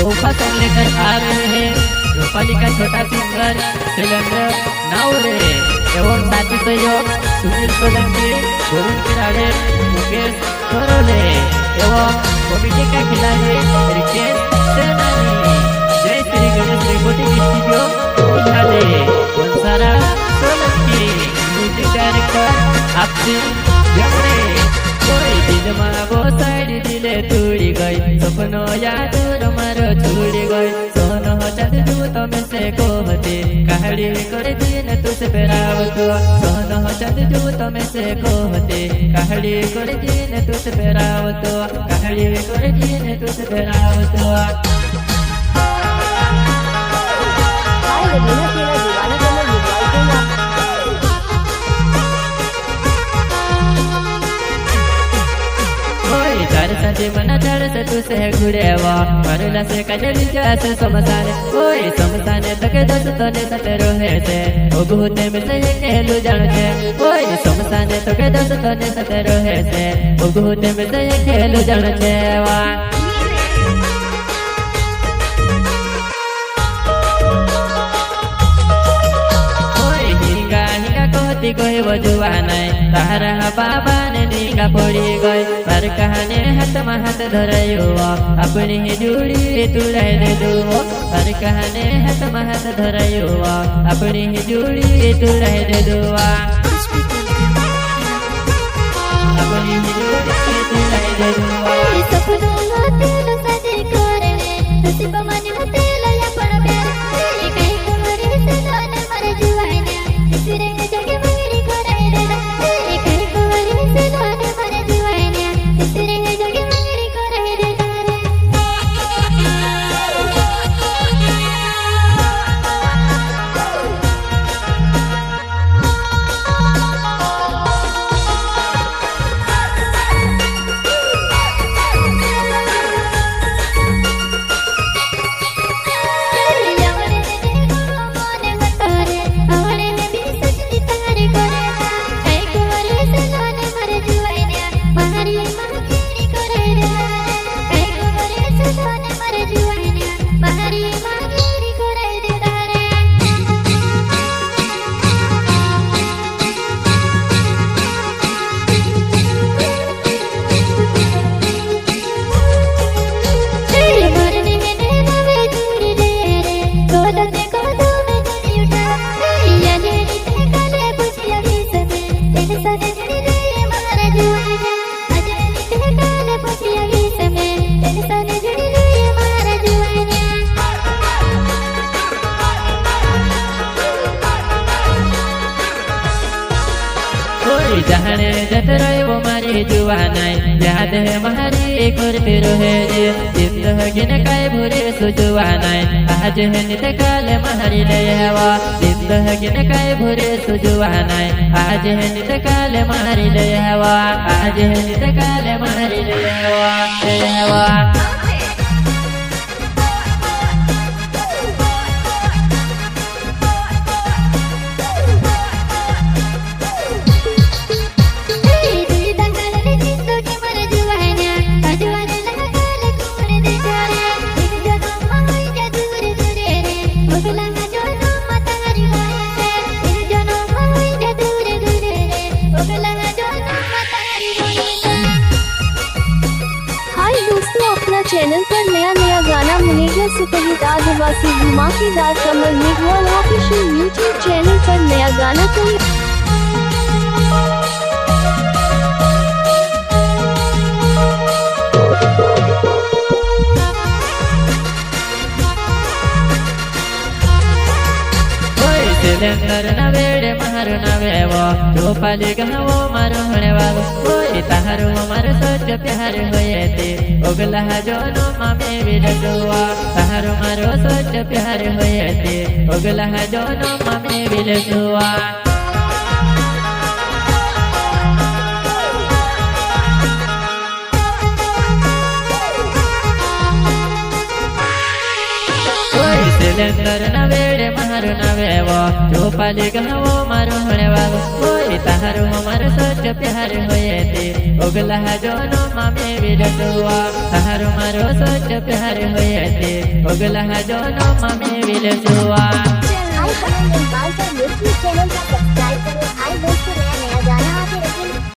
तोहफा सॉन्ग लेकर आ रहे हैं रूपाली का छोटा सिंगर शैलेंद्र नावरे एवं साथी सहयोग सुनील सोलंकी, वरुण किराड़े, मुकेश थोरोले एवं कॉमेडी का खिलाड़ी रिकेश सेनानी। जय श्री गणेश रिकॉर्डिंग स्टूडियो उठाले बंसारा सोलंकी, म्यूजिक डायरेक्टर आपसी जमरे। कोई दिल में वो साइड दिले तोड़ी गई, सपनों याद मारो छूड़ी गई। सोनो चांद तू तो में से कहते कहाड़ी कर दिन तुझसे पेरावतो। सोनो चांद तू तो में से कहते कहाड़ी कर दिन तुझसे पेरावतो, कहाड़ी कर दिन तुझसे पेरावतो। साथी मना झाड़ से तुझसे घुड़ेवा मरुला से कजली जैसे समसाने। कोई समसाने तक दोस्तों ने सते रोहे से ओ बहुते में से कहलू जानते। कोई समसाने तक दोस्तों ने सते रोहे से ओ बहुते में से कहलू जानते। वा कोई वजुआ नहीं तारा बाबा ने नींगा पड़ी गई। पर कहने हाथ में हाथ धरायो अपनी ही जुड़ी तुड़े दे दो। पर कहने हाथ में हाथ धरायो अपनी ही जुड़ी तुड़े दे दो। अपनी ही जुड़ी तुड़े दे दो। जाने जतरा वो मारी जुआ नहीं याद है मारी करते रहे रे। जिंदगी ने काय भूरे सुजुआ नहीं आज है नित काल मारी ले हवा। जिंदगी ने काय भूरे सुजुआ नहीं आज है नित काल मारी ले हवा। आज है नित काल मारी ले हवा। चैनल पर नया गाना मिलेगा। सुपरहिट आदिवासी धमाकेदार कमल मेघवाल ऑफिशियल यूट्यूब चैनल पर नया गाना कोई सिलेंडर नवेड़े मारो नवेवो रूपाली गहवो मारो हणेवागो। कोई ताहारो मारो सोच प्यार होये थे ओगला जोनो मामे विलटुआ। ताहारो मारो सोच प्यार होये थे ओगला जोनो मामे विलटुआ। सिलेंडर नवेड़े मारो नवेवो रूपाली गहवो मारो हणेवागो। कोई ताहारो मारो सोच प्यार होये थे ओगला जोनो मामे विलटुआ। ताहारो मारो सोच प्यार होये थे अगला जोनो मम्मी विले जुआ YouTube चैनल का